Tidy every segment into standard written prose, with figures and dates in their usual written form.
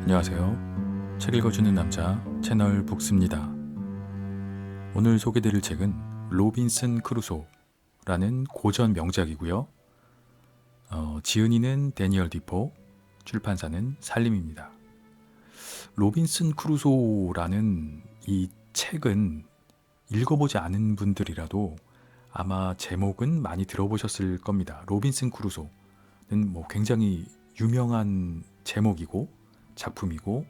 안녕하세요. 책 읽어주는 남자 채널 북스입니다. 오늘 소개드릴 책은 로빈슨 크루소라는 고전 명작이고요. 지은이는 데니얼 디포, 출판사는 살림입니다. 로빈슨 크루소라는 이 책은 읽어보지 않은 분들이라도 아마 제목은 많이 들어보셨을 겁니다. 로빈슨 크루소는 굉장히 유명한 제목이고 작품이고,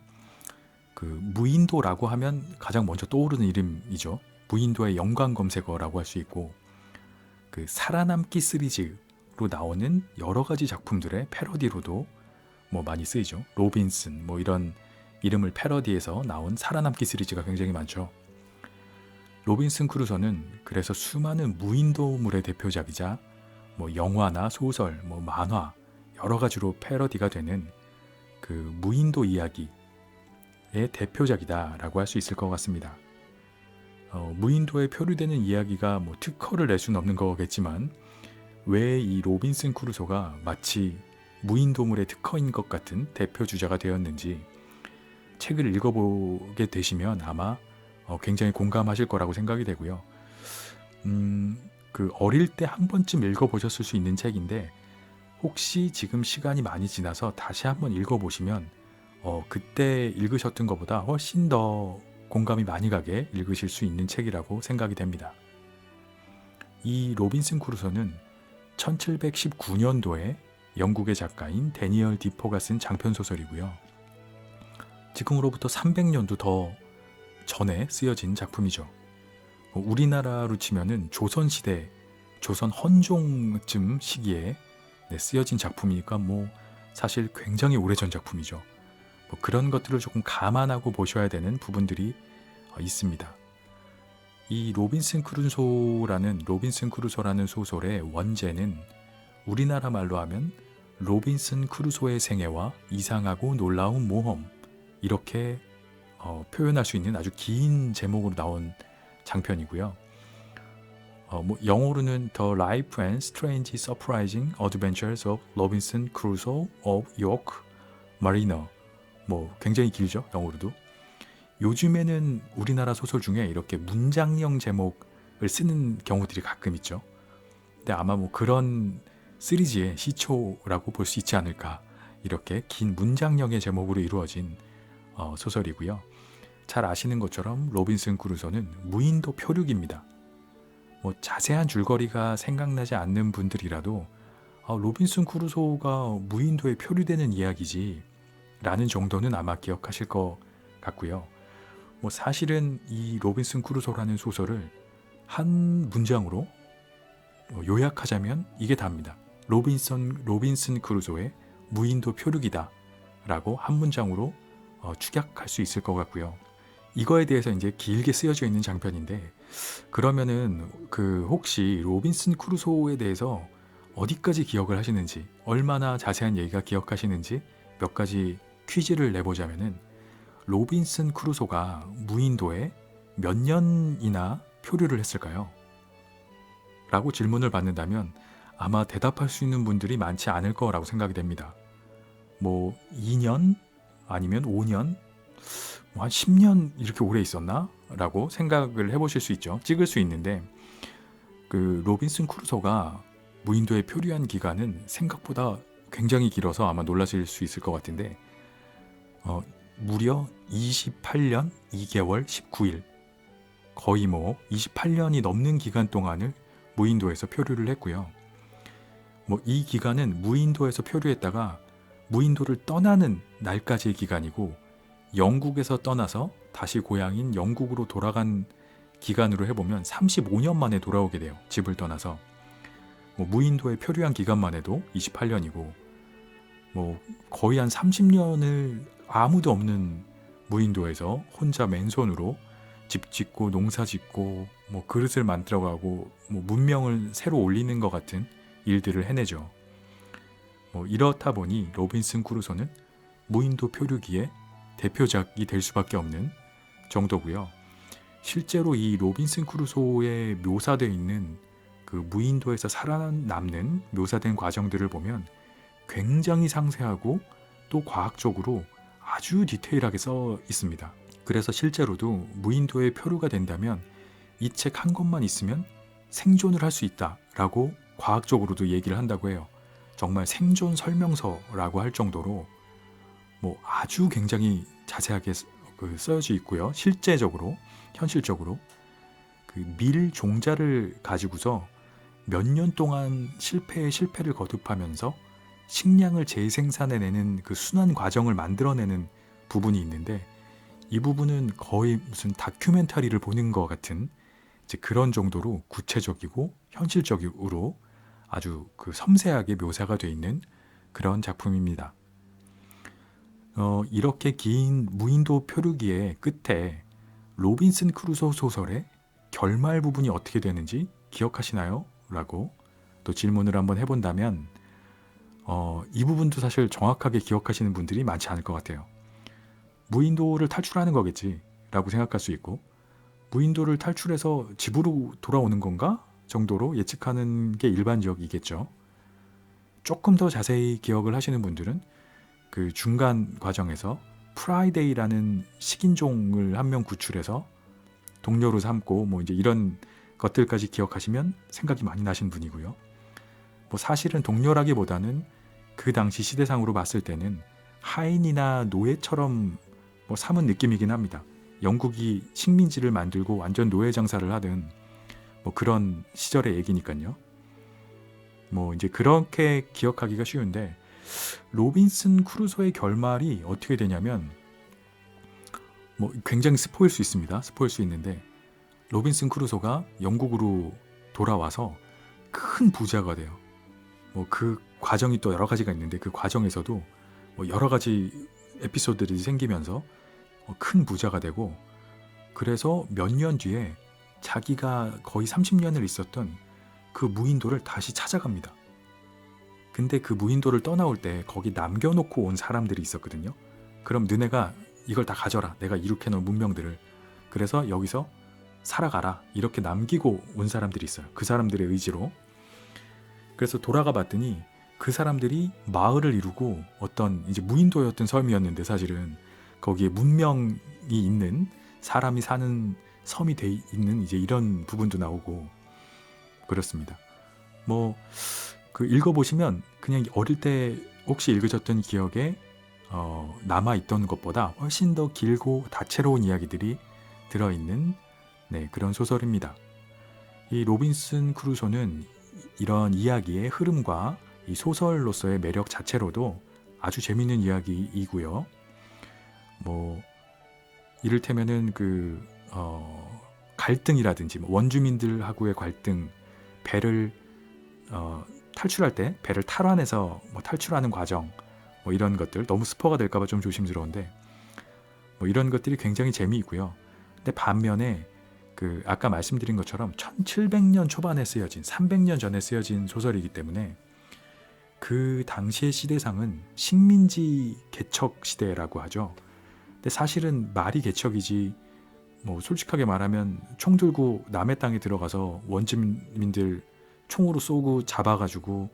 그 무인도라고 하면 가장 먼저 떠오르는 이름이죠. 무인도의 연관 검색어라고 할 수 있고, 그 살아남기 시리즈로 나오는 여러 가지 작품들의 패러디로도 많이 쓰이죠. 로빈슨 이런 이름을 패러디해서 나온 살아남기 시리즈가 굉장히 많죠. 로빈슨 크루소는 그래서 수많은 무인도물의 대표작이자 영화나 소설, 만화 여러 가지로 패러디가 되는 그 무인도 이야기의 대표작이다라고 할 수 있을 것 같습니다. 무인도에 표류되는 이야기가 특허를 낼 수는 없는 거겠지만, 왜 이 로빈슨 크루소가 마치 무인도물의 특허인 것 같은 대표 주자가 되었는지 책을 읽어보게 되시면 아마 굉장히 공감하실 거라고 생각이 되고요. 그 어릴 때 한 번쯤 읽어보셨을 수 있는 책인데, 혹시 지금 시간이 많이 지나서 다시 한번 읽어보시면 그때 읽으셨던 것보다 훨씬 더 공감이 많이 가게 읽으실 수 있는 책이라고 생각이 됩니다. 이 로빈슨 크루소는 1719년도에 영국의 작가인 데니얼 디포가 쓴 장편소설이고요. 지금으로부터 300년도 더 전에 쓰여진 작품이죠. 우리나라로 치면은 조선시대, 조선 헌종쯤 시기에 쓰여진 작품이니까 사실 굉장히 오래전 작품이죠. 그런 것들을 조금 감안하고 보셔야 되는 부분들이 있습니다. 이 로빈슨 크루소라는 소설의 원제는 우리나라 말로 하면 로빈슨 크루소의 생애와 이상하고 놀라운 모험, 이렇게 표현할 수 있는 아주 긴 제목으로 나온 장편이고요. 영어로는 The Life and Strange Surprising Adventures of Robinson Crusoe of York Mariner. 굉장히 길죠, 영어로도. 요즘에는 우리나라 소설 중에 이렇게 문장형 제목을 쓰는 경우들이 가끔 있죠. 근데 아마 그런 시리즈의 시초라고 볼 수 있지 않을까. 이렇게 긴 문장형의 제목으로 이루어진 소설이고요. 잘 아시는 것처럼 로빈슨 크루소는 무인도 표류기입니다. 자세한 줄거리가 생각나지 않는 분들이라도 로빈슨 크루소가 무인도에 표류되는 이야기지 라는 정도는 아마 기억하실 것 같고요. 사실은 이 로빈슨 크루소라는 소설을 한 문장으로 요약하자면 이게 답니다. 로빈슨 크루소의 무인도 표류기다 라고 한 문장으로 축약할 수 있을 것 같고요. 이거에 대해서 이제 길게 쓰여져 있는 장편인데, 그러면은 혹시 로빈슨 크루소에 대해서 어디까지 기억을 하시는지, 얼마나 자세한 얘기가 기억하시는지 몇 가지 퀴즈를 내보자면은, 로빈슨 크루소가 무인도에 몇 년이나 표류를 했을까요? 라고 질문을 받는다면 아마 대답할 수 있는 분들이 많지 않을 거라고 생각이 됩니다. 2년? 아니면 5년? 한 10년 이렇게 오래 있었나? 라고 생각을 해보실 수 있죠. 찍을 수 있는데, 그 로빈슨 크루소가 무인도에 표류한 기간은 생각보다 굉장히 길어서 아마 놀라실 수 있을 것 같은데, 무려 28년 2개월 19일, 거의 28년이 넘는 기간 동안을 무인도에서 표류를 했고요. 이 기간은 무인도에서 표류했다가 무인도를 떠나는 날까지의 기간이고, 영국에서 떠나서 다시 고향인 영국으로 돌아간 기간으로 해보면 35년 만에 돌아오게 돼요. 집을 떠나서. 무인도에 표류한 기간만 해도 28년이고, 거의 한 30년을 아무도 없는 무인도에서 혼자 맨손으로 집 짓고 농사 짓고 그릇을 만들어가고 문명을 새로 올리는 것 같은 일들을 해내죠. 이렇다 보니 로빈슨 크루소는 무인도 표류기의 대표작이 될 수밖에 없는 정도고요. 실제로 이 로빈슨 크루소에 묘사되어 있는 그 무인도에서 살아남는 묘사된 과정들을 보면 굉장히 상세하고 또 과학적으로 아주 디테일하게 써 있습니다. 그래서 실제로도 무인도에 표류가 된다면 이 책 한 권만 있으면 생존을 할 수 있다라고 과학적으로도 얘기를 한다고 해요. 정말 생존 설명서라고 할 정도로 뭐 아주 굉장히 자세하게 쓰여져 있고요. 실제적으로, 현실적으로 그 밀 종자를 가지고서 몇 년 동안 실패에 실패를 거듭하면서 식량을 재생산해내는 그 순환 과정을 만들어내는 부분이 있는데, 이 부분은 거의 무슨 다큐멘터리를 보는 것 같은 이제 그런 정도로 구체적이고 현실적으로 아주 그 섬세하게 묘사가 되어 있는 그런 작품입니다. 이렇게 긴 무인도 표류기의 끝에 로빈슨 크루소 소설의 결말 부분이 어떻게 되는지 기억하시나요? 라고 또 질문을 한번 해본다면 이 부분도 사실 정확하게 기억하시는 분들이 많지 않을 것 같아요. 무인도를 탈출하는 거겠지 라고 생각할 수 있고, 무인도를 탈출해서 집으로 돌아오는 건가 정도로 예측하는 게 일반적이겠죠. 조금 더 자세히 기억을 하시는 분들은 그 중간 과정에서 프라이데이라는 식인종을 한 명 구출해서 동료로 삼고 뭐 이제 이런 것들까지 기억하시면 생각이 많이 나신 분이고요. 뭐 사실은 동료라기보다는 그 당시 시대상으로 봤을 때는 하인이나 노예처럼 뭐 삼은 느낌이긴 합니다. 영국이 식민지를 만들고 완전 노예 장사를 하던 뭐 그런 시절의 얘기니까요. 뭐 이제 그렇게 기억하기가 쉬운데, 로빈슨 크루소의 결말이 어떻게 되냐면 뭐 굉장히 스포일 수 있습니다. 스포일 수 있는데, 로빈슨 크루소가 영국으로 돌아와서 큰 부자가 돼요. 뭐 그 과정이 또 여러 가지가 있는데, 그 과정에서도 뭐 여러 가지 에피소드들이 생기면서 큰 부자가 되고, 그래서 몇 년 뒤에 자기가 거의 30년을 있었던 그 무인도를 다시 찾아갑니다. 근데 그 무인도를 떠나올 때 거기 남겨놓고 온 사람들이 있었거든요. 그럼 너네가 이걸 다 가져라. 내가 이룩해놓은 문명들을. 그래서 여기서 살아가라. 이렇게 남기고 온 사람들이 있어요. 그 사람들의 의지로. 그래서 돌아가 봤더니 그 사람들이 마을을 이루고 어떤 이제 무인도였던 섬이었는데, 사실은 거기에 문명이 있는 사람이 사는 섬이 돼 있는 이제 이런 부분도 나오고 그렇습니다. 뭐 그 읽어보시면 그냥 어릴 때 혹시 읽으셨던 기억에 남아있던 것보다 훨씬 더 길고 다채로운 이야기들이 들어있는 그런 소설입니다. 이 로빈슨 크루소는 이런 이야기의 흐름과 이 소설로서의 매력 자체로도 아주 재밌는 이야기이고요. 뭐 이를테면은 그 갈등이라든지 원주민들하고의 갈등, 배를 탈출할 때 배를 탈환해서 뭐 탈출하는 과정, 뭐 이런 것들, 너무 스포가 될까봐 좀 조심스러운데 뭐 이런 것들이 굉장히 재미있고요. 근데 반면에 그 아까 말씀드린 것처럼 1700년 초반에 쓰여진, 300년 전에 쓰여진 소설이기 때문에 그 당시의 시대상은 식민지 개척 시대라고 하죠. 근데 사실은 말이 개척이지, 뭐 솔직하게 말하면 총 들고 남의 땅에 들어가서 원주민들 총으로 쏘고 잡아가지고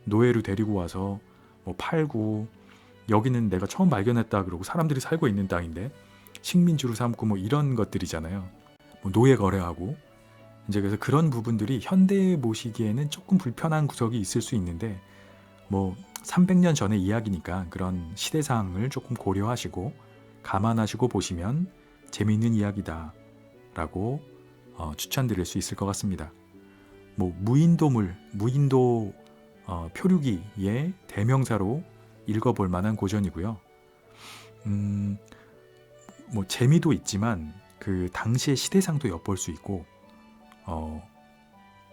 노예로 데리고 와서 뭐 팔고, 여기는 내가 처음 발견했다 그러고 사람들이 살고 있는 땅인데 식민지로 삼고 뭐 이런 것들이잖아요. 뭐 노예 거래하고 이제, 그래서 그런 부분들이 현대에 보시기에는 조금 불편한 구석이 있을 수 있는데, 뭐 300년 전의 이야기니까 그런 시대상을 조금 고려하시고 감안하시고 보시면 재미있는 이야기다 라고 추천드릴 수 있을 것 같습니다. 뭐 무인도 표류기의 대명사로 읽어볼 만한 고전이고요. 뭐 재미도 있지만 그 당시의 시대상도 엿볼 수 있고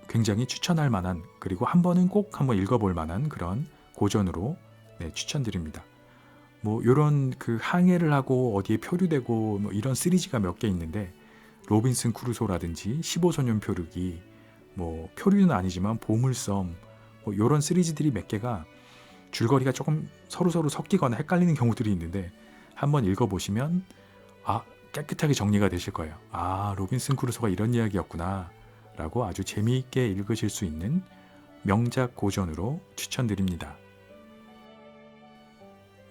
굉장히 추천할 만한, 그리고 한 번은 꼭 한번 읽어볼 만한 그런 고전으로 추천드립니다. 뭐 이런 그 항해를 하고 어디에 표류되고 뭐 이런 시리즈가 몇 개 있는데, 로빈슨 크루소라든지 15소년 표류기, 뭐 표류는 아니지만 보물섬, 뭐 이런 시리즈들이 몇 개가 줄거리가 조금 서로 섞이거나 헷갈리는 경우들이 있는데, 한번 읽어보시면 깨끗하게 정리가 되실 거예요. 로빈슨 크루소가 이런 이야기였구나 라고 아주 재미있게 읽으실 수 있는 명작 고전으로 추천드립니다.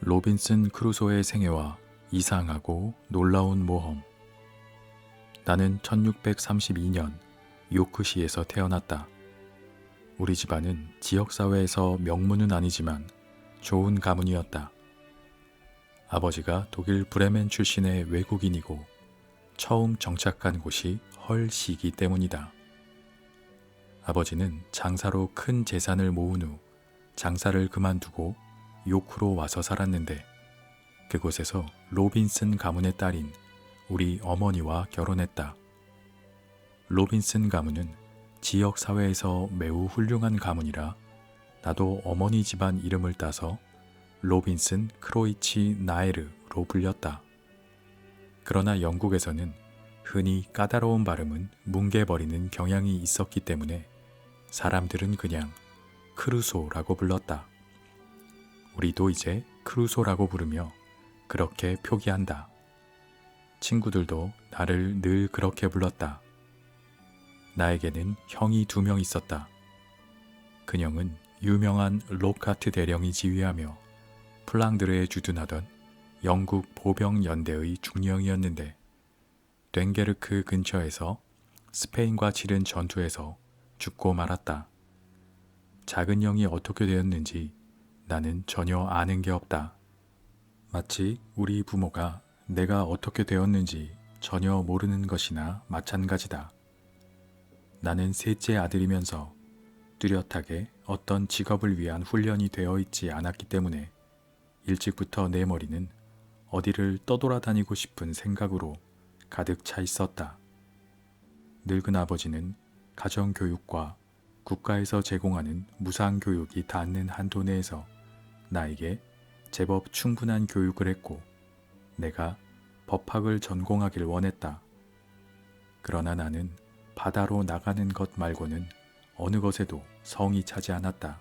로빈슨 크루소의 생애와 이상하고 놀라운 모험. 나는 1632년 요크시에서 태어났다. 우리 집안은 지역사회에서 명문은 아니지만 좋은 가문이었다. 아버지가 독일 브레멘 출신의 외국인이고 처음 정착한 곳이 헐시이기 때문이다. 아버지는 장사로 큰 재산을 모은 후 장사를 그만두고 요크로 와서 살았는데 그곳에서 로빈슨 가문의 딸인 우리 어머니와 결혼했다. 로빈슨 가문은 지역 사회에서 매우 훌륭한 가문이라 나도 어머니 집안 이름을 따서 로빈슨 크로이치 나에르로 불렸다. 그러나 영국에서는 흔히 까다로운 발음은 뭉개버리는 경향이 있었기 때문에 사람들은 그냥 크루소라고 불렀다. 우리도 이제 크루소라고 부르며 그렇게 표기한다. 친구들도 나를 늘 그렇게 불렀다. 나에게는 형이 2명 있었다. 그녀는 유명한 로카트 대령이 지휘하며 플랑드르에 주둔하던 영국 보병 연대의 중령이었는데 됴게르크 근처에서 스페인과 치른 전투에서 죽고 말았다. 작은 형이 어떻게 되었는지 나는 전혀 아는 게 없다. 마치 우리 부모가 내가 어떻게 되었는지 전혀 모르는 것이나 마찬가지다. 나는 셋째 아들이면서 뚜렷하게 어떤 직업을 위한 훈련이 되어 있지 않았기 때문에 일찍부터 내 머리는 어디를 떠돌아다니고 싶은 생각으로 가득 차 있었다. 늙은 아버지는 가정교육과 국가에서 제공하는 무상교육이 닿는 한도 내에서 나에게 제법 충분한 교육을 했고 내가 법학을 전공하길 원했다. 그러나 나는 바다로 나가는 것 말고는 어느 것에도 성이 차지 않았다.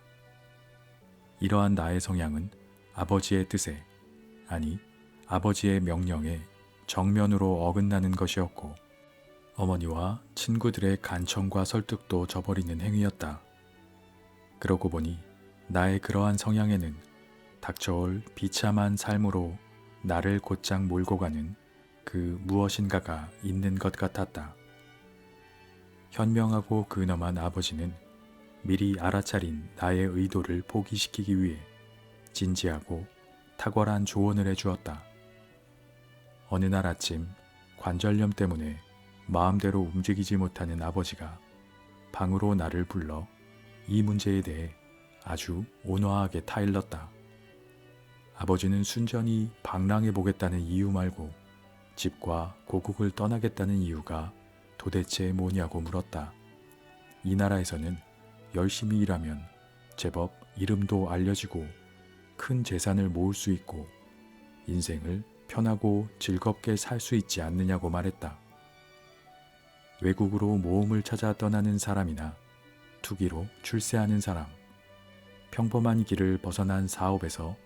이러한 나의 성향은 아버지의 뜻에, 아니 아버지의 명령에 정면으로 어긋나는 것이었고 어머니와 친구들의 간청과 설득도 저버리는 행위였다. 그러고 보니 나의 그러한 성향에는 닥쳐올 비참한 삶으로 나를 곧장 몰고 가는 그 무엇인가가 있는 것 같았다. 현명하고 근엄한 아버지는 미리 알아차린 나의 의도를 포기시키기 위해 진지하고 탁월한 조언을 해주었다. 어느 날 아침 관절염 때문에 마음대로 움직이지 못하는 아버지가 방으로 나를 불러 이 문제에 대해 아주 온화하게 타일렀다. 아버지는 순전히 방랑해 보겠다는 이유 말고 집과 고국을 떠나겠다는 이유가 도대체 뭐냐고 물었다. 이 나라에서는 열심히 일하면 제법 이름도 알려지고 큰 재산을 모을 수 있고 인생을 편하고 즐겁게 살 수 있지 않느냐고 말했다. 외국으로 모험을 찾아 떠나는 사람이나 투기로 출세하는 사람, 평범한 길을 벗어난 사업에서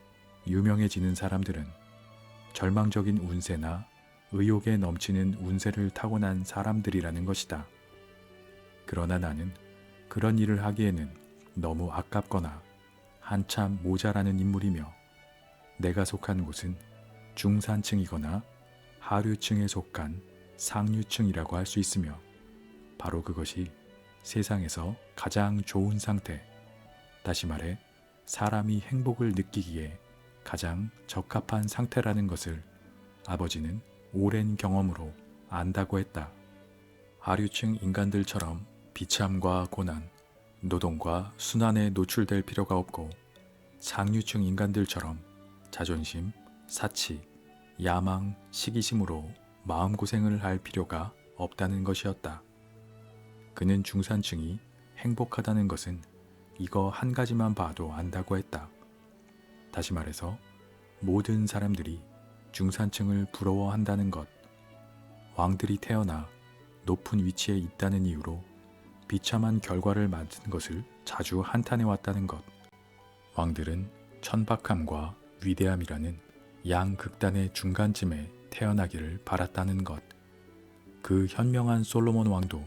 유명해지는 사람들은 절망적인 운세나 의욕에 넘치는 운세를 타고난 사람들이라는 것이다. 그러나 나는 그런 일을 하기에는 너무 아깝거나 한참 모자라는 인물이며 내가 속한 곳은 중산층이거나 하류층에 속한 상류층이라고 할 수 있으며 바로 그것이 세상에서 가장 좋은 상태, 다시 말해 사람이 행복을 느끼기에 가장 적합한 상태라는 것을 아버지는 오랜 경험으로 안다고 했다. 하류층 인간들처럼 비참과 고난, 노동과 순환에 노출될 필요가 없고 상류층 인간들처럼 자존심, 사치, 야망, 시기심으로 마음고생을 할 필요가 없다는 것이었다. 그는 중산층이 행복하다는 것은 이거 한 가지만 봐도 안다고 했다. 다시 말해서 모든 사람들이 중산층을 부러워한다는 것, 왕들이 태어나 높은 위치에 있다는 이유로 비참한 결과를 맞은 것을 자주 한탄해왔다는 것, 왕들은 천박함과 위대함이라는 양극단의 중간쯤에 태어나기를 바랐다는 것, 그 현명한 솔로몬 왕도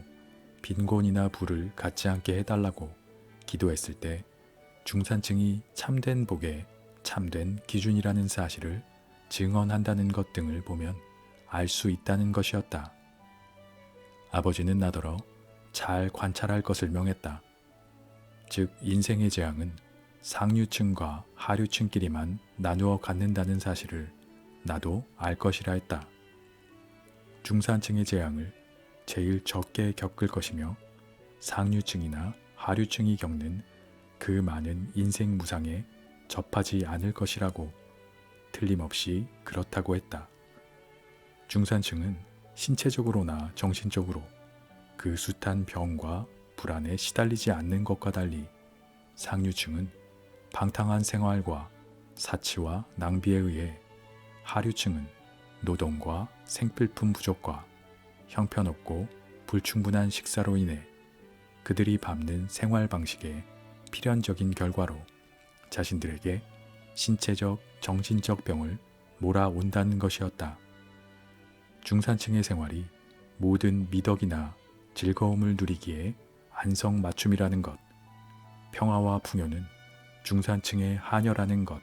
빈곤이나 부를 갖지 않게 해달라고 기도했을 때 중산층이 참된 복에 참된 기준이라는 사실을 증언한다는 것 등을 보면 알 수 있다는 것이었다. 아버지는 나더러 잘 관찰할 것을 명했다. 즉 인생의 재앙은 상류층과 하류층끼리만 나누어 갖는다는 사실을 나도 알 것이라 했다. 중산층의 재앙을 제일 적게 겪을 것이며 상류층이나 하류층이 겪는 그 많은 인생 무상에 접하지 않을 것이라고 틀림없이 그렇다고 했다. 중산층은 신체적으로나 정신적으로 그 숱한 병과 불안에 시달리지 않는 것과 달리 상류층은 방탕한 생활과 사치와 낭비에 의해 하류층은 노동과 생필품 부족과 형편없고 불충분한 식사로 인해 그들이 밟는 생활 방식의 필연적인 결과로 자신들에게 신체적, 정신적 병을 몰아온다는 것이었다. 중산층의 생활이 모든 미덕이나 즐거움을 누리기에 안성맞춤이라는 것, 평화와 풍요는 중산층의 한여라는 것,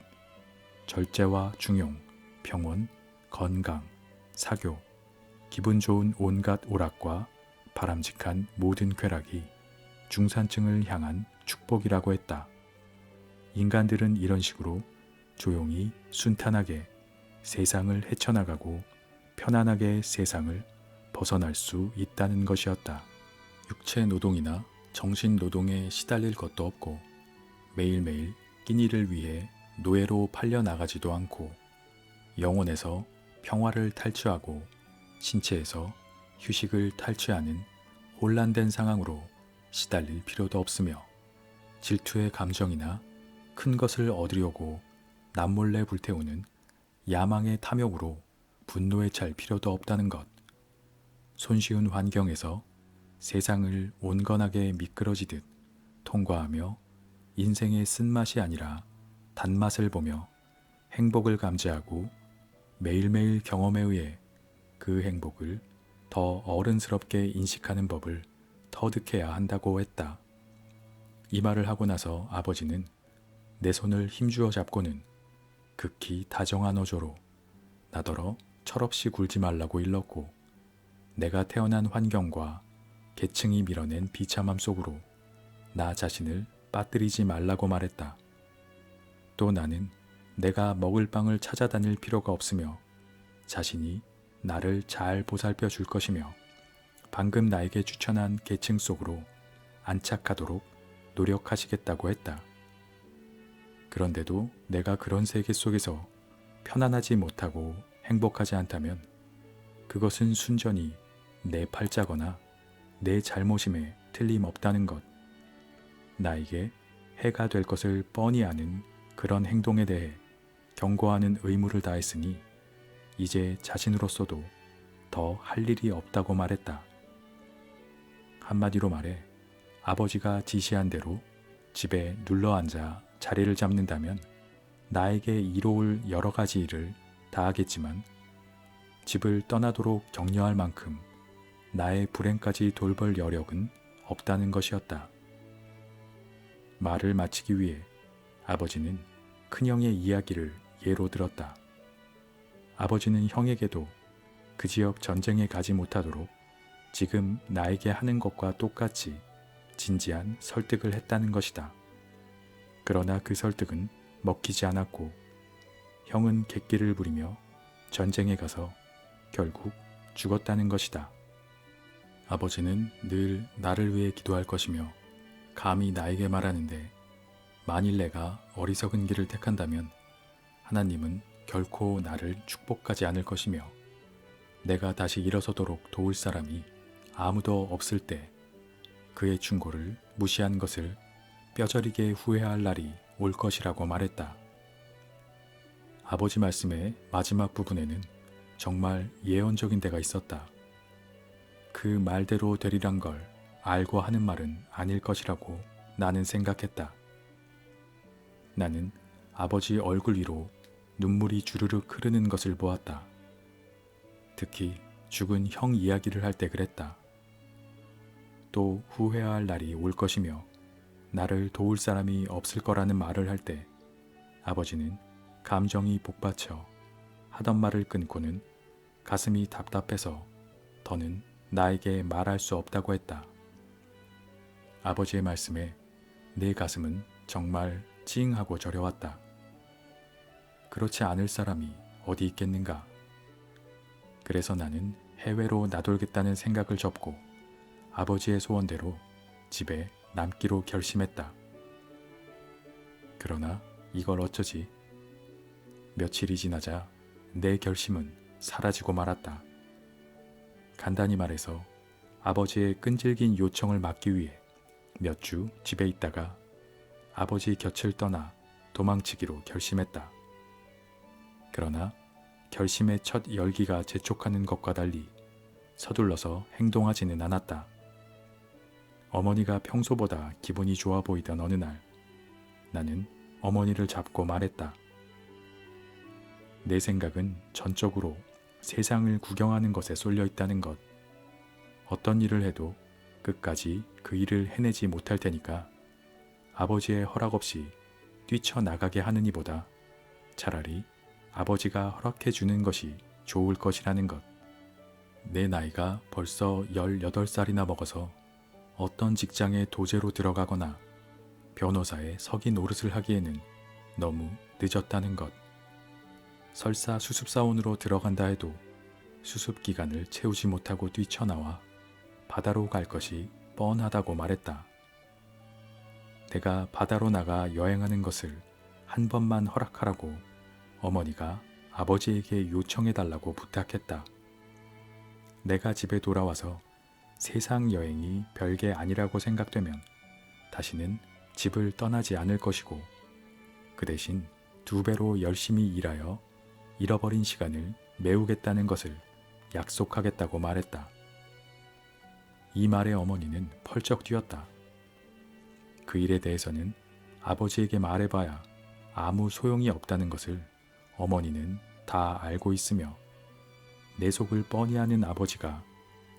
절제와 중용, 평온, 건강, 사교, 기분 좋은 온갖 오락과 바람직한 모든 쾌락이 중산층을 향한 축복이라고 했다. 인간들은 이런 식으로 조용히 순탄하게 세상을 헤쳐나가고 편안하게 세상을 벗어날 수 있다는 것이었다. 육체 노동이나 정신 노동에 시달릴 것도 없고 매일매일 끼니를 위해 노예로 팔려나가지도 않고 영혼에서 평화를 탈취하고 신체에서 휴식을 탈취하는 혼란된 상황으로 시달릴 필요도 없으며 질투의 감정이나 큰 것을 얻으려고 남몰래 불태우는 야망의 탐욕으로 분노에 찰 필요도 없다는 것. 손쉬운 환경에서 세상을 온건하게 미끄러지듯 통과하며 인생의 쓴맛이 아니라 단맛을 보며 행복을 감지하고 매일매일 경험에 의해 그 행복을 더 어른스럽게 인식하는 법을 터득해야 한다고 했다. 이 말을 하고 나서 아버지는 내 손을 힘주어 잡고는 극히 다정한 어조로 나더러 철없이 굴지 말라고 일렀고 내가 태어난 환경과 계층이 밀어낸 비참함 속으로 나 자신을 빠뜨리지 말라고 말했다. 또 나는 내가 먹을 빵을 찾아다닐 필요가 없으며 자신이 나를 잘 보살펴 줄 것이며 방금 나에게 추천한 계층 속으로 안착하도록 노력하시겠다고 했다. 그런데도 내가 그런 세계 속에서 편안하지 못하고 행복하지 않다면 그것은 순전히 내 팔자거나 내 잘못임에 틀림없다는 것. 나에게 해가 될 것을 뻔히 아는 그런 행동에 대해 경고하는 의무를 다했으니 이제 자신으로서도 더 할 일이 없다고 말했다. 한마디로 말해 아버지가 지시한 대로 집에 눌러앉아 자리를 잡는다면 나에게 이로울 여러 가지 일을 다 하겠지만 집을 떠나도록 격려할 만큼 나의 불행까지 돌볼 여력은 없다는 것이었다. 말을 마치기 위해 아버지는 큰형의 이야기를 예로 들었다. 아버지는 형에게도 그 지역 전쟁에 가지 못하도록 지금 나에게 하는 것과 똑같이 진지한 설득을 했다는 것이다. 그러나 그 설득은 먹히지 않았고 형은 객기를 부리며 전쟁에 가서 결국 죽었다는 것이다. 아버지는 늘 나를 위해 기도할 것이며 감히 나에게 말하는데 만일 내가 어리석은 길을 택한다면 하나님은 결코 나를 축복하지 않을 것이며 내가 다시 일어서도록 도울 사람이 아무도 없을 때 그의 충고를 무시한 것을 뼈저리게 후회할 날이 올 것이라고 말했다. 아버지 말씀의 마지막 부분에는 정말 예언적인 데가 있었다. 그 말대로 되리란 걸 알고 하는 말은 아닐 것이라고 나는 생각했다. 나는 아버지 얼굴 위로 눈물이 주르륵 흐르는 것을 보았다. 특히 죽은 형 이야기를 할 때 그랬다. 또 후회할 날이 올 것이며 나를 도울 사람이 없을 거라는 말을 할 때 아버지는 감정이 복받쳐 하던 말을 끊고는 가슴이 답답해서 더는 나에게 말할 수 없다고 했다. 아버지의 말씀에 내 가슴은 정말 찡하고 저려왔다. 그렇지 않을 사람이 어디 있겠는가. 그래서 나는 해외로 나돌겠다는 생각을 접고 아버지의 소원대로 집에 남기로 결심했다. 그러나 이걸 어쩌지? 며칠이 지나자 내 결심은 사라지고 말았다. 간단히 말해서 아버지의 끈질긴 요청을 막기 위해 몇 주 집에 있다가 아버지 곁을 떠나 도망치기로 결심했다. 그러나 결심의 첫 열기가 재촉하는 것과 달리 서둘러서 행동하지는 않았다. 어머니가 평소보다 기분이 좋아 보이던 어느 날 나는 어머니를 잡고 말했다. 내 생각은 전적으로 세상을 구경하는 것에 쏠려 있다는 것. 어떤 일을 해도 끝까지 그 일을 해내지 못할 테니까 아버지의 허락 없이 뛰쳐나가게 하는 이보다 차라리 아버지가 허락해 주는 것이 좋을 것이라는 것. 내 나이가 벌써 18살이나 먹어서 어떤 직장에 도제로 들어가거나 변호사의 서기 노릇을 하기에는 너무 늦었다는 것. 설사 수습사원으로 들어간다 해도 수습기간을 채우지 못하고 뛰쳐나와 바다로 갈 것이 뻔하다고 말했다. 내가 바다로 나가 여행하는 것을 한 번만 허락하라고 어머니가 아버지에게 요청해달라고 부탁했다. 내가 집에 돌아와서 세상 여행이 별게 아니라고 생각되면 다시는 집을 떠나지 않을 것이고 그 대신 2배로 열심히 일하여 잃어버린 시간을 메우겠다는 것을 약속하겠다고 말했다. 이 말에 어머니는 펄쩍 뛰었다. 그 일에 대해서는 아버지에게 말해봐야 아무 소용이 없다는 것을 어머니는 다 알고 있으며 내 속을 뻔히 아는 아버지가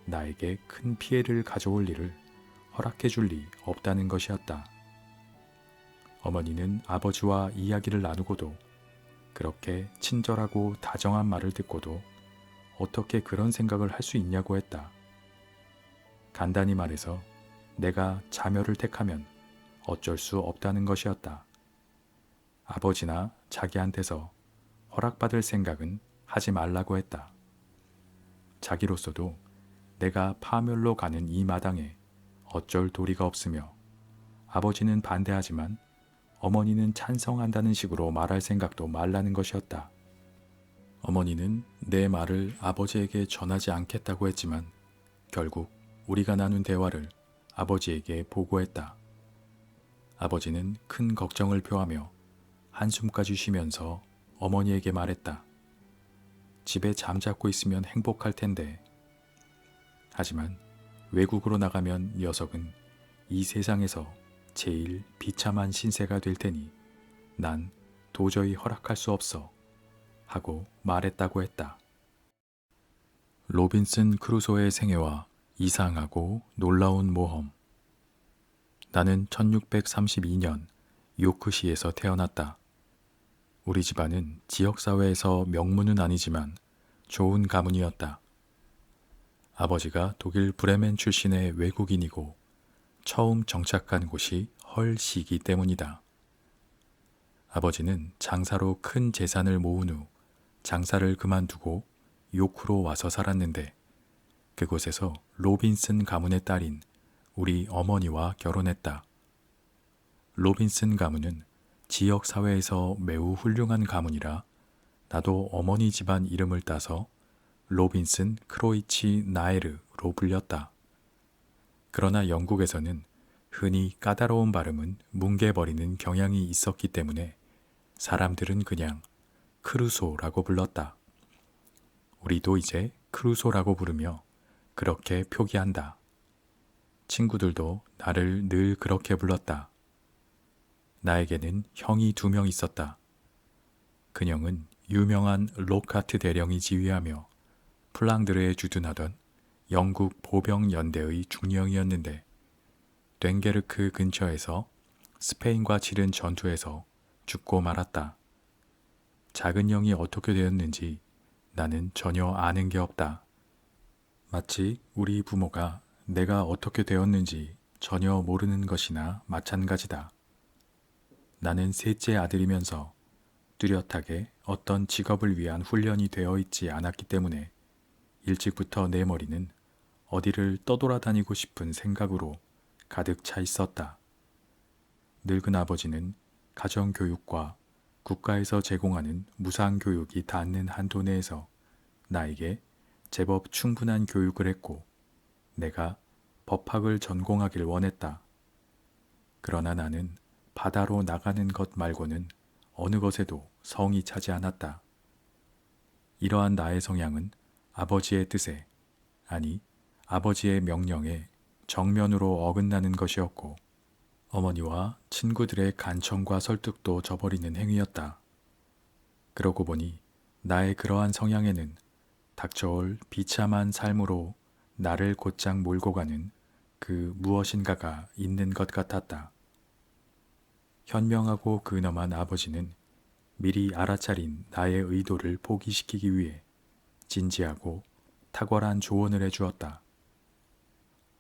나에게 큰 피해를 가져올 일을 허락해 줄 리 없다는 것이었다. 어머니는 아버지와 이야기를 나누고도 그렇게 친절하고 다정한 말을 듣고도 어떻게 그런 생각을 할 수 있냐고 했다. 간단히 말해서 내가 자멸을 택하면 어쩔 수 없다는 것이었다. 아버지나 자기한테서 허락받을 생각은 하지 말라고 했다. 자기로서도 내가 파멸로 가는 이 마당에 어쩔 도리가 없으며 아버지는 반대하지만 어머니는 찬성한다는 식으로 말할 생각도 말라는 것이었다. 어머니는 내 말을 아버지에게 전하지 않겠다고 했지만 결국 우리가 나눈 대화를 아버지에게 보고했다. 아버지는 큰 걱정을 표하며 한숨까지 쉬면서 어머니에게 말했다. 집에 잠자고 있으면 행복할 텐데. 하지만 외국으로 나가면 녀석은 이 세상에서 제일 비참한 신세가 될 테니 난 도저히 허락할 수 없어 하고 말했다고 했다. 로빈슨 크루소의 생애와 이상하고 놀라운 모험. 나는 1632년 요크시에서 태어났다. 우리 집안은 지역사회에서 명문은 아니지만 좋은 가문이었다. 아버지가 독일 브레멘 출신의 외국인이고 처음 정착한 곳이 헐시기 때문이다. 아버지는 장사로 큰 재산을 모은 후 장사를 그만두고 요크로 와서 살았는데 그곳에서 로빈슨 가문의 딸인 우리 어머니와 결혼했다. 로빈슨 가문은 지역 사회에서 매우 훌륭한 가문이라 나도 어머니 집안 이름을 따서 로빈슨 크로이치 나에르로 불렸다. 그러나 영국에서는 흔히 까다로운 발음은 뭉개버리는 경향이 있었기 때문에 사람들은 그냥 크루소라고 불렀다. 우리도 이제 크루소라고 부르며 그렇게 표기한다. 친구들도 나를 늘 그렇게 불렀다. 나에게는 형이 2명 있었다. 그형은 유명한 로카트 대령이 지휘하며 플랑드르에 주둔하던 영국 보병 연대의 중령이었는데 됴게르크 근처에서 스페인과 치른 전투에서 죽고 말았다. 작은 영이 어떻게 되었는지 나는 전혀 아는 게 없다. 마치 우리 부모가 내가 어떻게 되었는지 전혀 모르는 것이나 마찬가지다. 나는 셋째 아들이면서 뚜렷하게 어떤 직업을 위한 훈련이 되어 있지 않았기 때문에 일찍부터 내 머리는 어디를 떠돌아다니고 싶은 생각으로 가득 차 있었다. 늙은 아버지는 가정교육과 국가에서 제공하는 무상교육이 닿는 한도 내에서 나에게 제법 충분한 교육을 했고 내가 법학을 전공하길 원했다. 그러나 나는 바다로 나가는 것 말고는 어느 것에도 성이 차지 않았다. 이러한 나의 성향은 아버지의 뜻에, 아니 아버지의 명령에 정면으로 어긋나는 것이었고 어머니와 친구들의 간청과 설득도 저버리는 행위였다. 그러고 보니 나의 그러한 성향에는 닥쳐올 비참한 삶으로 나를 곧장 몰고 가는 그 무엇인가가 있는 것 같았다. 현명하고 근엄한 아버지는 미리 알아차린 나의 의도를 포기시키기 위해 진지하고 탁월한 조언을 해주었다.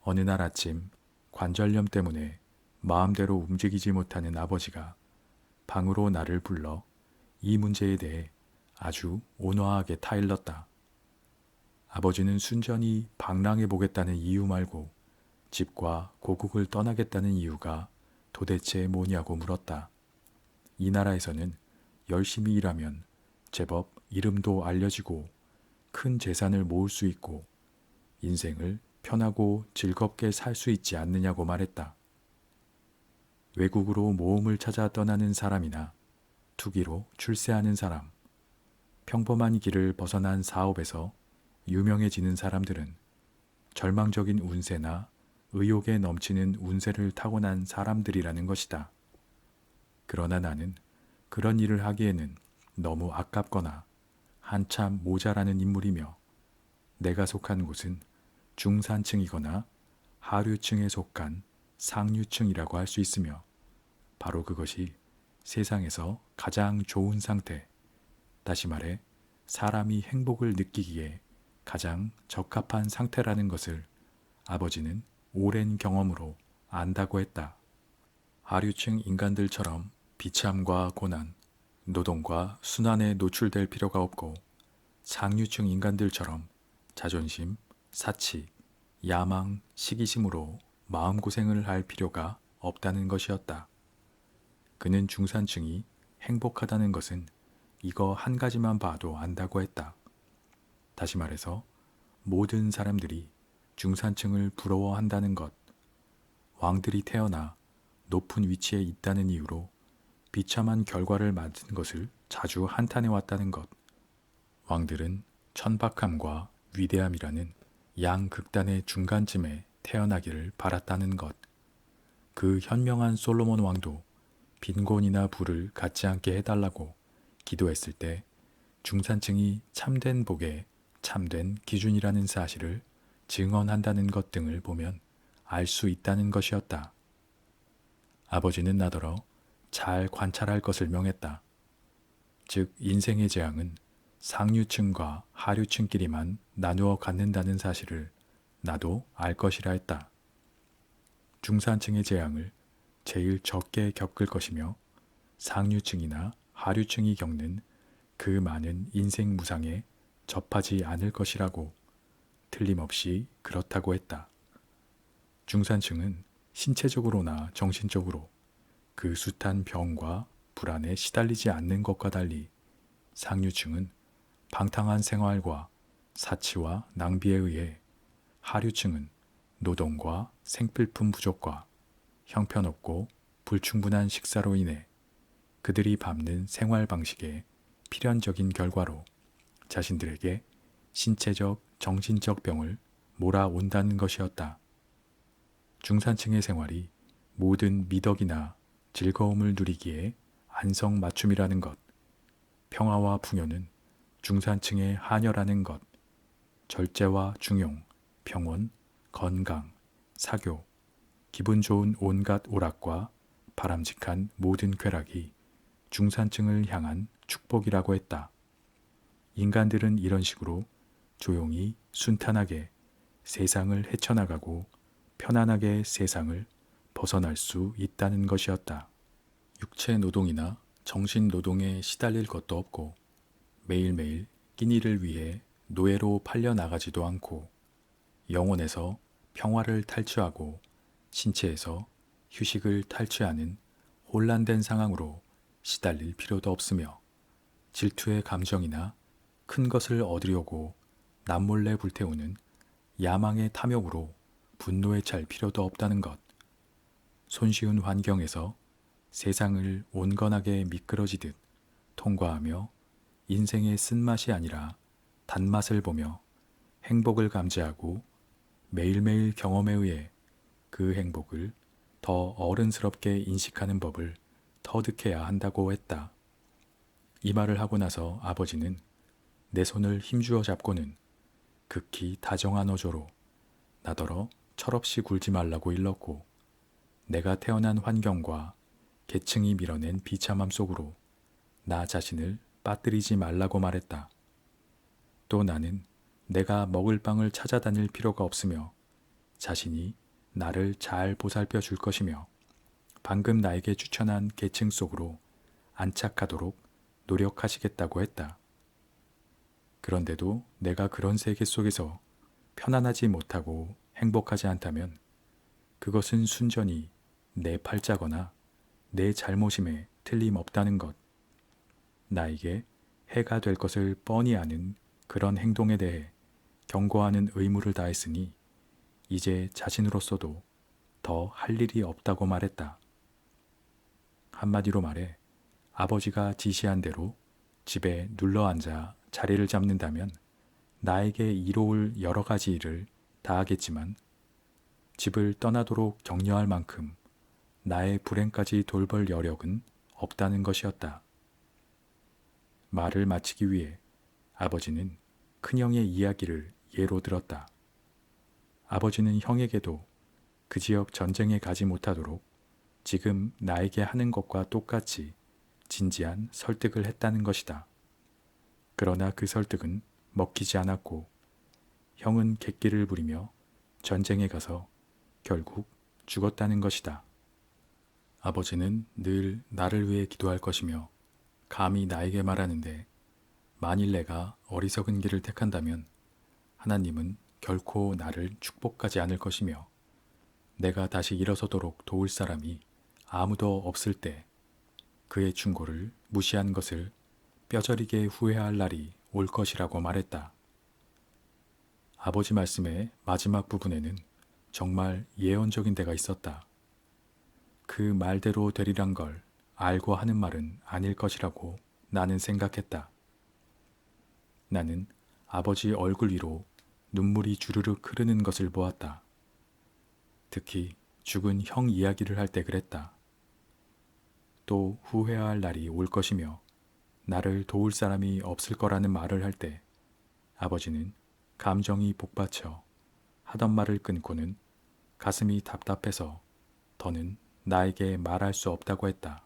어느 날 아침 관절염 때문에 마음대로 움직이지 못하는 아버지가 방으로 나를 불러 이 문제에 대해 아주 온화하게 타일렀다. 아버지는 순전히 방랑해 보겠다는 이유 말고 집과 고국을 떠나겠다는 이유가 도대체 뭐냐고 물었다. 이 나라에서는 열심히 일하면 제법 이름도 알려지고 큰 재산을 모을 수 있고 인생을 편하고 즐겁게 살 수 있지 않느냐고 말했다. 외국으로 모험을 찾아 떠나는 사람이나 투기로 출세하는 사람, 평범한 길을 벗어난 사업에서 유명해지는 사람들은 절망적인 운세나 의욕에 넘치는 운세를 타고난 사람들이라는 것이다. 그러나 나는 그런 일을 하기에는 너무 아깝거나 한참 모자라는 인물이며 내가 속한 곳은 중산층이거나 하류층에 속한 상류층이라고 할 수 있으며 바로 그것이 세상에서 가장 좋은 상태, 다시 말해 사람이 행복을 느끼기에 가장 적합한 상태라는 것을 아버지는 오랜 경험으로 안다고 했다. 하류층 인간들처럼 비참과 고난, 노동과 순환에 노출될 필요가 없고 상류층 인간들처럼 자존심, 사치, 야망, 시기심으로 마음고생을 할 필요가 없다는 것이었다. 그는 중산층이 행복하다는 것은 이거 한 가지만 봐도 안다고 했다. 다시 말해서 모든 사람들이 중산층을 부러워한다는 것, 왕들이 태어나 높은 위치에 있다는 이유로 비참한 결과를 맞은 것을 자주 한탄해 왔다는 것, 왕들은 천박함과 위대함이라는 양극단의 중간쯤에 태어나기를 바랐다는 것, 그 현명한 솔로몬 왕도 빈곤이나 부를 갖지 않게 해달라고 기도했을 때 중산층이 참된 복의 참된 기준이라는 사실을 증언한다는 것 등을 보면 알 수 있다는 것이었다. 아버지는 나더러 잘 관찰할 것을 명했다. 즉 인생의 재앙은 상류층과 하류층끼리만 나누어 갖는다는 사실을 나도 알 것이라 했다. 중산층의 재앙을 제일 적게 겪을 것이며 상류층이나 하류층이 겪는 그 많은 인생 무상에 접하지 않을 것이라고 틀림없이 그렇다고 했다. 중산층은 신체적으로나 정신적으로 그 숱한 병과 불안에 시달리지 않는 것과 달리 상류층은 방탕한 생활과 사치와 낭비에 의해 하류층은 노동과 생필품 부족과 형편없고 불충분한 식사로 인해 그들이 밟는 생활 방식의 필연적인 결과로 자신들에게 신체적, 정신적 병을 몰아온다는 것이었다. 중산층의 생활이 모든 미덕이나 즐거움을 누리기에 안성맞춤이라는 것, 평화와 풍요는 중산층의 한여라는 것, 절제와 중용, 평온, 건강, 사교, 기분 좋은 온갖 오락과 바람직한 모든 쾌락이 중산층을 향한 축복이라고 했다. 인간들은 이런 식으로 조용히 순탄하게 세상을 헤쳐나가고 편안하게 세상을 벗어날 수 있다는 것이었다. 육체 노동이나 정신 노동에 시달릴 것도 없고 매일매일 끼니를 위해 노예로 팔려 나가지도 않고 영혼에서 평화를 탈취하고 신체에서 휴식을 탈취하는 혼란된 상황으로 시달릴 필요도 없으며 질투의 감정이나 큰 것을 얻으려고 남몰래 불태우는 야망의 탐욕으로 분노에 찰 필요도 없다는 것. 손쉬운 환경에서 세상을 온건하게 미끄러지듯 통과하며 인생의 쓴맛이 아니라 단맛을 보며 행복을 감지하고 매일매일 경험에 의해 그 행복을 더 어른스럽게 인식하는 법을 터득해야 한다고 했다. 이 말을 하고 나서 아버지는 내 손을 힘주어 잡고는 극히 다정한 어조로 나더러 철없이 굴지 말라고 일렀고 내가 태어난 환경과 계층이 밀어낸 비참함 속으로 나 자신을 빠뜨리지 말라고 말했다. 또 나는 내가 먹을 빵을 찾아다닐 필요가 없으며 자신이 나를 잘 보살펴 줄 것이며 방금 나에게 추천한 계층 속으로 안착하도록 노력하시겠다고 했다. 그런데도 내가 그런 세계 속에서 편안하지 못하고 행복하지 않다면 그것은 순전히 내 팔자거나 내 잘못임에 틀림없다는 것. 나에게 해가 될 것을 뻔히 아는 그런 행동에 대해 경고하는 의무를 다했으니 이제 자신으로서도 더 할 일이 없다고 말했다. 한마디로 말해 아버지가 지시한 대로 집에 눌러앉아 자리를 잡는다면 나에게 이로울 여러 가지 일을 다 하겠지만 집을 떠나도록 격려할 만큼 나의 불행까지 돌볼 여력은 없다는 것이었다. 말을 마치기 위해 아버지는 큰형의 이야기를 예로 들었다. 아버지는 형에게도 그 지역 전쟁에 가지 못하도록 지금 나에게 하는 것과 똑같이 진지한 설득을 했다는 것이다. 그러나 그 설득은 먹히지 않았고 형은 객기를 부리며 전쟁에 가서 결국 죽었다는 것이다. 아버지는 늘 나를 위해 기도할 것이며 감히 나에게 말하는데 만일 내가 어리석은 길을 택한다면 하나님은 결코 나를 축복하지 않을 것이며 내가 다시 일어서도록 도울 사람이 아무도 없을 때 그의 충고를 무시한 것을 뼈저리게 후회할 날이 올 것이라고 말했다. 아버지 말씀의 마지막 부분에는 정말 예언적인 데가 있었다. 그 말대로 되리란 걸 알고 하는 말은 아닐 것이라고 나는 생각했다. 나는 아버지 얼굴 위로 눈물이 주르륵 흐르는 것을 보았다. 특히 죽은 형 이야기를 할 때 그랬다. 또 후회할 날이 올 것이며 나를 도울 사람이 없을 거라는 말을 할 때 아버지는 감정이 복받쳐 하던 말을 끊고는 가슴이 답답해서 더는 나에게 말할 수 없다고 했다.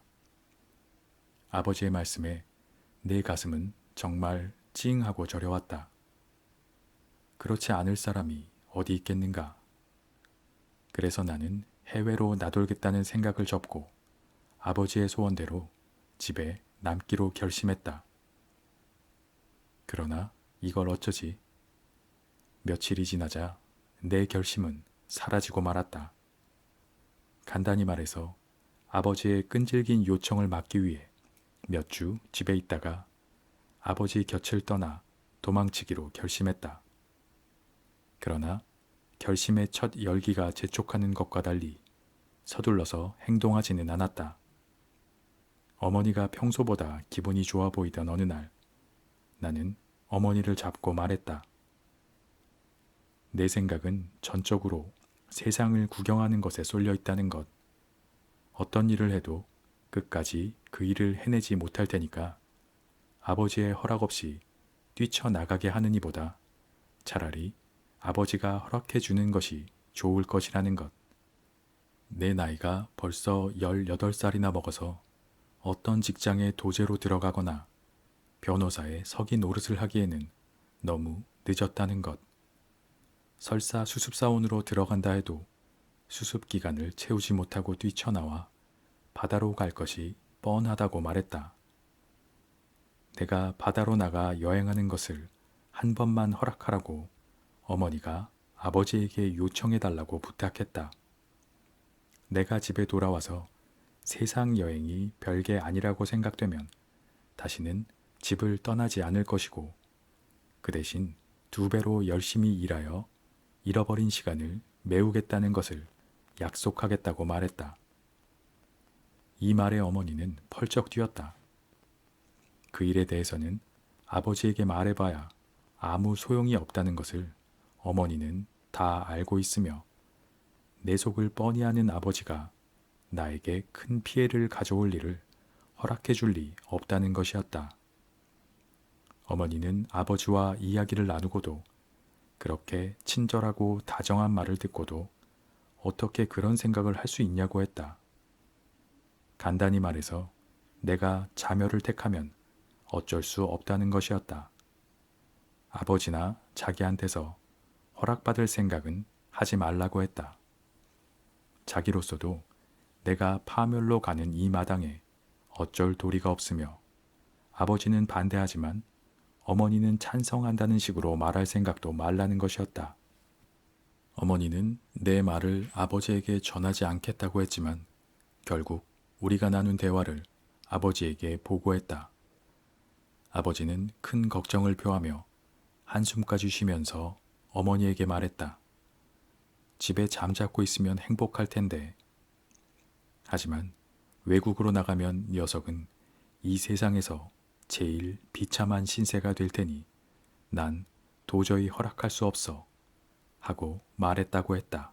아버지의 말씀에 내 가슴은 정말 찡하고 저려왔다. 그렇지 않을 사람이 어디 있겠는가. 그래서 나는 해외로 나돌겠다는 생각을 접고 아버지의 소원대로 집에 남기로 결심했다. 그러나 이걸 어쩌지? 며칠이 지나자 내 결심은 사라지고 말았다. 간단히 말해서 아버지의 끈질긴 요청을 막기 위해 몇 주 집에 있다가 아버지 곁을 떠나 도망치기로 결심했다. 그러나 결심의 첫 열기가 재촉하는 것과 달리 서둘러서 행동하지는 않았다. 어머니가 평소보다 기분이 좋아 보이던 어느 날 나는 어머니를 잡고 말했다. 내 생각은 전적으로 세상을 구경하는 것에 쏠려 있다는 것. 어떤 일을 해도 끝까지 그 일을 해내지 못할 테니까 아버지의 허락 없이 뛰쳐나가게 하는 이보다 차라리 아버지가 허락해 주는 것이 좋을 것이라는 것. 내 나이가 벌써 18살이나 먹어서 어떤 직장에 도제로 들어가거나 변호사의 서기 노릇을 하기에는 너무 늦었다는 것. 설사 수습사원으로 들어간다 해도 수습 기간을 채우지 못하고 뛰쳐나와 바다로 갈 것이 뻔하다고 말했다. 내가 바다로 나가 여행하는 것을 한 번만 허락하라고 어머니가 아버지에게 요청해달라고 부탁했다. 내가 집에 돌아와서 세상 여행이 별게 아니라고 생각되면 다시는 집을 떠나지 않을 것이고 그 대신 2배로 열심히 일하여 잃어버린 시간을 메우겠다는 것을 약속하겠다고 말했다. 이 말에 어머니는 펄쩍 뛰었다. 그 일에 대해서는 아버지에게 말해봐야 아무 소용이 없다는 것을 어머니는 다 알고 있으며 내 속을 뻔히 아는 아버지가 나에게 큰 피해를 가져올 일을 허락해 줄 리 없다는 것이었다. 어머니는 아버지와 이야기를 나누고도 그렇게 친절하고 다정한 말을 듣고도 어떻게 그런 생각을 할 수 있냐고 했다. 간단히 말해서 내가 자멸을 택하면 어쩔 수 없다는 것이었다. 아버지나 자기한테서 허락받을 생각은 하지 말라고 했다. 자기로서도 내가 파멸로 가는 이 마당에 어쩔 도리가 없으며 아버지는 반대하지만 어머니는 찬성한다는 식으로 말할 생각도 말라는 것이었다. 어머니는 내 말을 아버지에게 전하지 않겠다고 했지만 결국 우리가 나눈 대화를 아버지에게 보고했다. 아버지는 큰 걱정을 표하며 한숨까지 쉬면서 어머니에게 말했다. 집에 잠자코 있으면 행복할 텐데. 하지만 외국으로 나가면 녀석은 이 세상에서 제일 비참한 신세가 될 테니 난 도저히 허락할 수 없어 하고 말했다고 했다.